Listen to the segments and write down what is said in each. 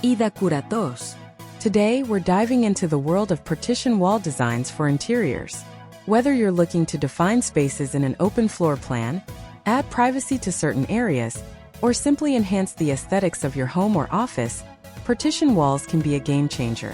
y decoratos. Today, we're diving into the world of partition wall designs for interiors. Whether you're looking to define spaces in an open floor plan, add privacy to certain areas, or simply enhance the aesthetics of your home or office, partition walls can be a game changer.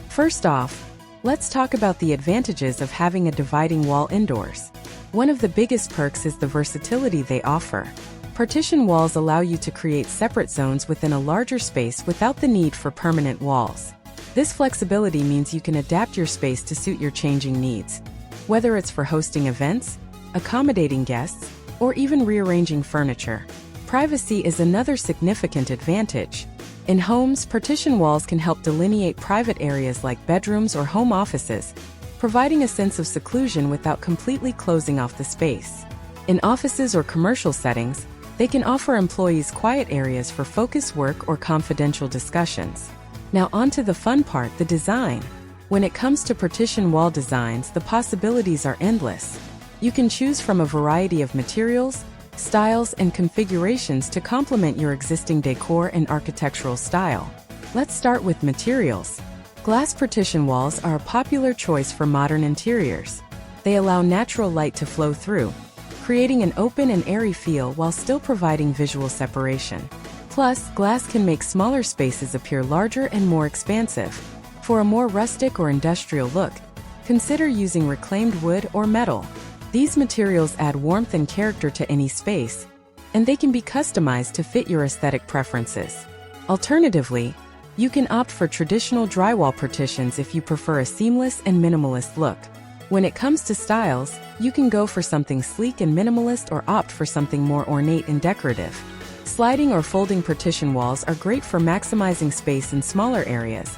First off, let's talk about the advantages of having a dividing wall indoors. One of the biggest perks is the versatility they offer. Partition walls allow you to create separate zones within a larger space without the need for permanent walls. This flexibility means you can adapt your space to suit your changing needs, whether it's for hosting events, accommodating guests, or even rearranging furniture. Privacy is another significant advantage. In homes, partition walls can help delineate private areas like bedrooms or home offices, providing a sense of seclusion without completely closing off the space. In offices or commercial settings, they can offer employees quiet areas for focused work or confidential discussions. Now onto the fun part, the design. When it comes to partition wall designs, the possibilities are endless. You can choose from a variety of materials, styles, and configurations to complement your existing decor and architectural style. Let's start with materials. Glass partition walls are a popular choice for modern interiors. They allow natural light to flow through, creating an open and airy feel while still providing visual separation. Plus, glass can make smaller spaces appear larger and more expansive. For a more rustic or industrial look, consider using reclaimed wood or metal. These materials add warmth and character to any space, and they can be customized to fit your aesthetic preferences. Alternatively, you can opt for traditional drywall partitions if you prefer a seamless and minimalist look. When it comes to styles, you can go for something sleek and minimalist or opt for something more ornate and decorative. Sliding or folding partition walls are great for maximizing space in smaller areas,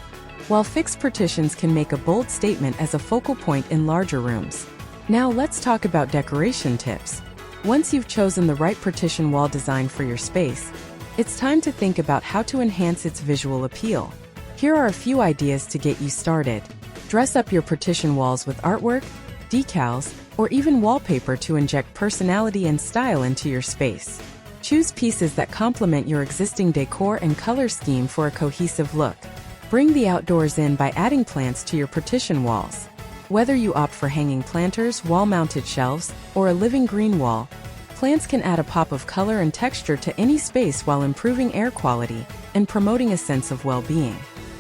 while fixed partitions can make a bold statement as a focal point in larger rooms. Now let's talk about decoration tips. Once you've chosen the right partition wall design for your space, it's time to think about how to enhance its visual appeal. Here are a few ideas to get you started. Dress up your partition walls with artwork, decals, or even wallpaper to inject personality and style into your space. Choose pieces that complement your existing decor and color scheme for a cohesive look. Bring the outdoors in by adding plants to your partition walls. Whether you opt for hanging planters, wall-mounted shelves, or a living green wall, plants can add a pop of color and texture to any space while improving air quality and promoting a sense of well-being.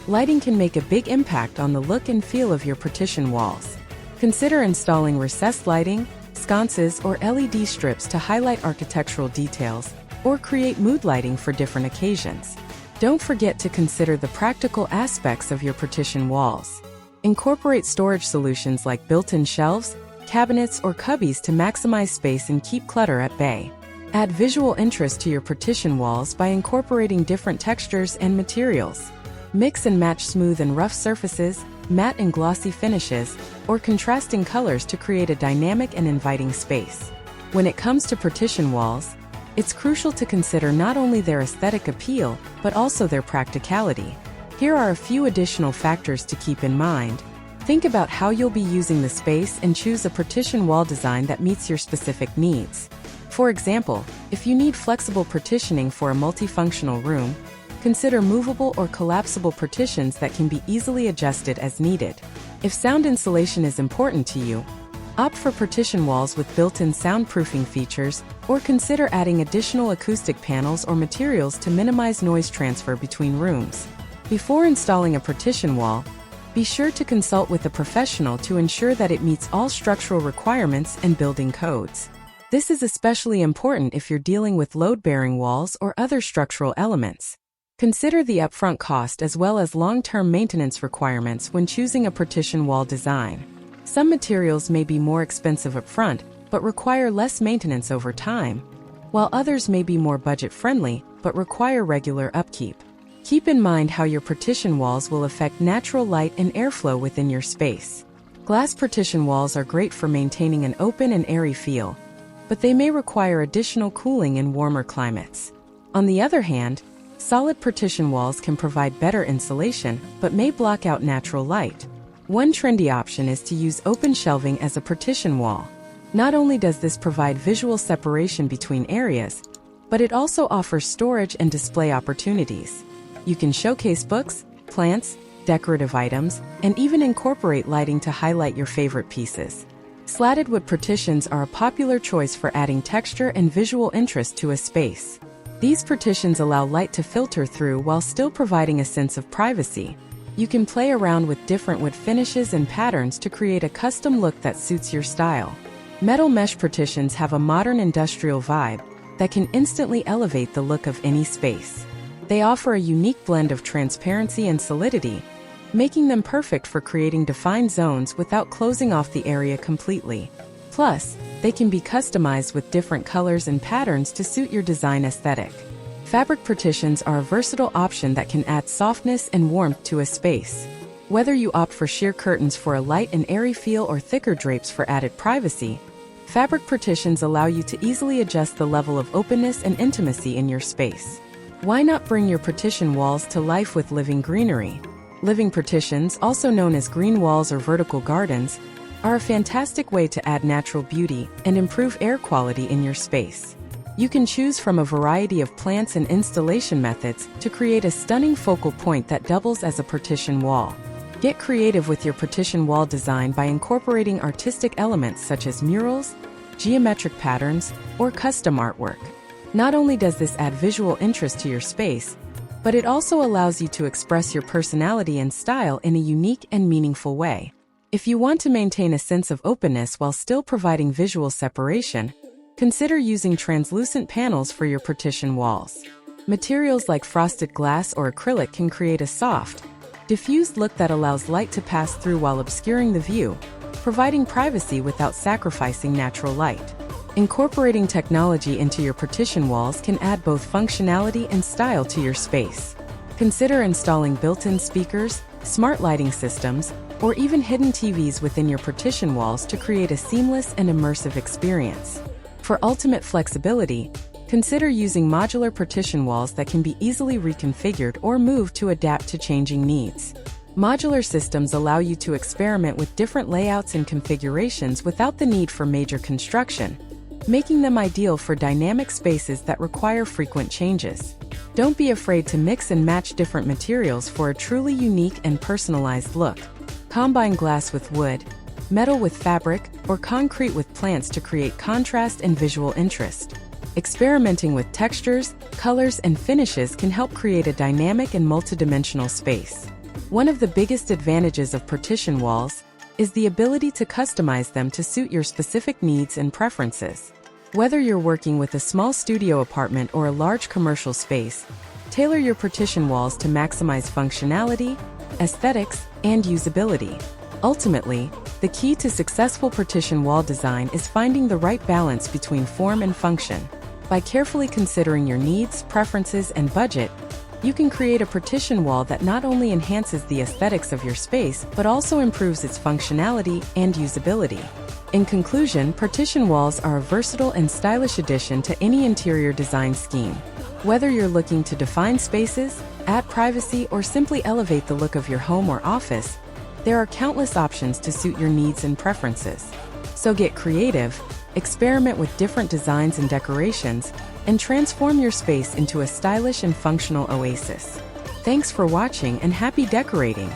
Lighting can make a big impact on the look and feel of your partition walls. Consider installing recessed lighting, sconces, or LED strips to highlight architectural details or create mood lighting for different occasions. Don't forget to consider the practical aspects of your partition walls. Incorporate storage solutions like built-in shelves, cabinets, or cubbies to maximize space and keep clutter at bay. Add visual interest to your partition walls by incorporating different textures and materials. Mix and match smooth and rough surfaces, matte and glossy finishes, or contrasting colors to create a dynamic and inviting space. When it comes to partition walls, it's crucial to consider not only their aesthetic appeal, but also their practicality. Here are a few additional factors to keep in mind. Think about how you'll be using the space and choose a partition wall design that meets your specific needs. For example, if you need flexible partitioning for a multifunctional room, consider movable or collapsible partitions that can be easily adjusted as needed. If sound insulation is important to you, opt for partition walls with built-in soundproofing features, or consider adding additional acoustic panels or materials to minimize noise transfer between rooms. Before installing a partition wall, be sure to consult with a professional to ensure that it meets all structural requirements and building codes. This is especially important if you're dealing with load-bearing walls or other structural elements. Consider the upfront cost as well as long-term maintenance requirements when choosing a partition wall design. Some materials may be more expensive upfront, but require less maintenance over time, while others may be more budget-friendly, but require regular upkeep. Keep in mind how your partition walls will affect natural light and airflow within your space. Glass partition walls are great for maintaining an open and airy feel, but they may require additional cooling in warmer climates. On the other hand, solid partition walls can provide better insulation, but may block out natural light. One trendy option is to use open shelving as a partition wall. Not only does this provide visual separation between areas, but it also offers storage and display opportunities. You can showcase books, plants, decorative items, and even incorporate lighting to highlight your favorite pieces. Slatted wood partitions are a popular choice for adding texture and visual interest to a space. These partitions allow light to filter through while still providing a sense of privacy. You can play around with different wood finishes and patterns to create a custom look that suits your style. Metal mesh partitions have a modern industrial vibe that can instantly elevate the look of any space. They offer a unique blend of transparency and solidity, making them perfect for creating defined zones without closing off the area completely. Plus, they can be customized with different colors and patterns to suit your design aesthetic. Fabric partitions are a versatile option that can add softness and warmth to a space. Whether you opt for sheer curtains for a light and airy feel or thicker drapes for added privacy, fabric partitions allow you to easily adjust the level of openness and intimacy in your space. Why not bring your partition walls to life with living greenery? Living partitions, also known as green walls or vertical gardens, are a fantastic way to add natural beauty and improve air quality in your space. You can choose from a variety of plants and installation methods to create a stunning focal point that doubles as a partition wall. Get creative with your partition wall design by incorporating artistic elements such as murals, geometric patterns, or custom artwork. Not only does this add visual interest to your space, but it also allows you to express your personality and style in a unique and meaningful way. If you want to maintain a sense of openness while still providing visual separation, consider using translucent panels for your partition walls. Materials like frosted glass or acrylic can create a soft, diffused look that allows light to pass through while obscuring the view, providing privacy without sacrificing natural light. Incorporating technology into your partition walls can add both functionality and style to your space. Consider installing built-in speakers, smart lighting systems, or even hidden TVs within your partition walls to create a seamless and immersive experience. For ultimate flexibility, consider using modular partition walls that can be easily reconfigured or moved to adapt to changing needs. Modular systems allow you to experiment with different layouts and configurations without the need for major construction, making them ideal for dynamic spaces that require frequent changes. Don't be afraid to mix and match different materials for a truly unique and personalized look. Combine glass with wood, metal with fabric, or concrete with plants to create contrast and visual interest. Experimenting with textures, colors, and finishes can help create a dynamic and multidimensional space. One of the biggest advantages of partition walls is the ability to customize them to suit your specific needs and preferences. Whether you're working with a small studio apartment or a large commercial space, tailor your partition walls to maximize functionality, aesthetics, and usability. Ultimately, the key to successful partition wall design is finding the right balance between form and function. By carefully considering your needs, preferences, and budget, you can create a partition wall that not only enhances the aesthetics of your space, but also improves its functionality and usability. In conclusion, partition walls are a versatile and stylish addition to any interior design scheme. Whether you're looking to define spaces, add privacy, or simply elevate the look of your home or office, there are countless options to suit your needs and preferences. So get creative, experiment with different designs and decorations, and transform your space into a stylish and functional oasis. Thanks for watching and happy decorating!